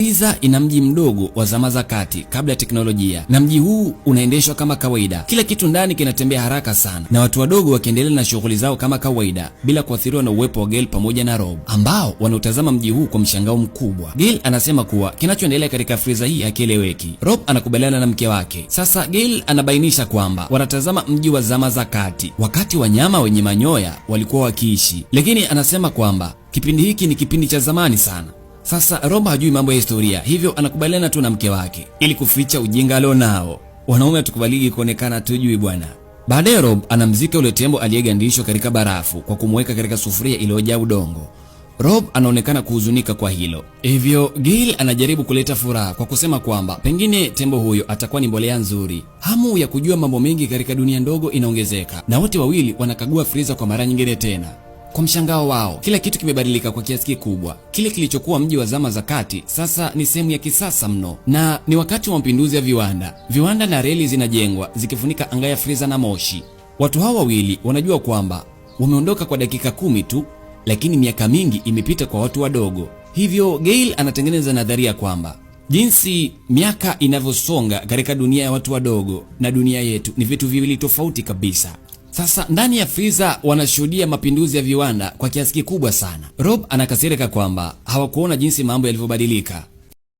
Frieza ina mji mdogo wa zama za kati kabla ya teknolojia, na mji huu unaendeshwa kama kawaida. Kila kitu ndani kinatembea haraka sana, na watu wadogo wakiendelea na shughuli zao kama kawaida bila kuathiriwa na uwepo wa Gale pamoja na Rob ambao wanautazama mji huu kwa mshangao mkubwa. Gale anasema kuwa kinachoendelea katika Frieza hii hakieleweki. Rob anakubaliana na mke wake. Sasa Gale anabainisha kwamba wanatazama mji wa zama za kati wakati wanyama wenye manyoya walikuwa wakiishi, lakini anasema kwamba kipindi hiki ni kipindi cha zamani sana. Sasa Rob hajui mambo ya historia, hivyo anakubaliana tu na mke wake ili kuficha ujinga alionao. Wanaume hatukubaliki kuonekana tujui bwana. Baadaye Rob anamzika ule tembo aliyegandishwa katika barafu kwa kumweka katika sufuria iliyojaa udongo. Rob anaonekana kuhuzunika kwa hilo, hivyo Gale anajaribu kuleta furaha kwa kusema kwamba pengine tembo huyo atakuwa ni mbolea nzuri. Hamu ya kujua mambo mengi katika dunia ndogo inaongezeka, na wote wawili wanakagua Frieza kwa mara nyingine tena. Kwa mshangao wao, kila kitu kimebadilika kwa kiasi kikubwa. Kile kilichokuwa mji wa zama za kati sasa ni sehemu ya kisasa mno, na ni wakati wa mapinduzi ya viwanda. Viwanda na reli zinajengwa zikifunika anga ya Frieza na moshi. Watu hao wawili wanajua kwamba wameondoka kwa dakika 10 tu, lakini miaka mingi imepita kwa watu wadogo. Hivyo Gale anatengeneza nadharia kwamba jinsi miaka inavyosonga katika dunia ya watu wadogo na dunia yetu ni vitu viwili tofauti kabisa. Sasa ndani ya Frieza wanashuhudia mapinduzi ya viwanda kwa kiasi kikubwa sana. Rob anakasirika kwamba hawakuona jinsi mambo yalivyobadilika.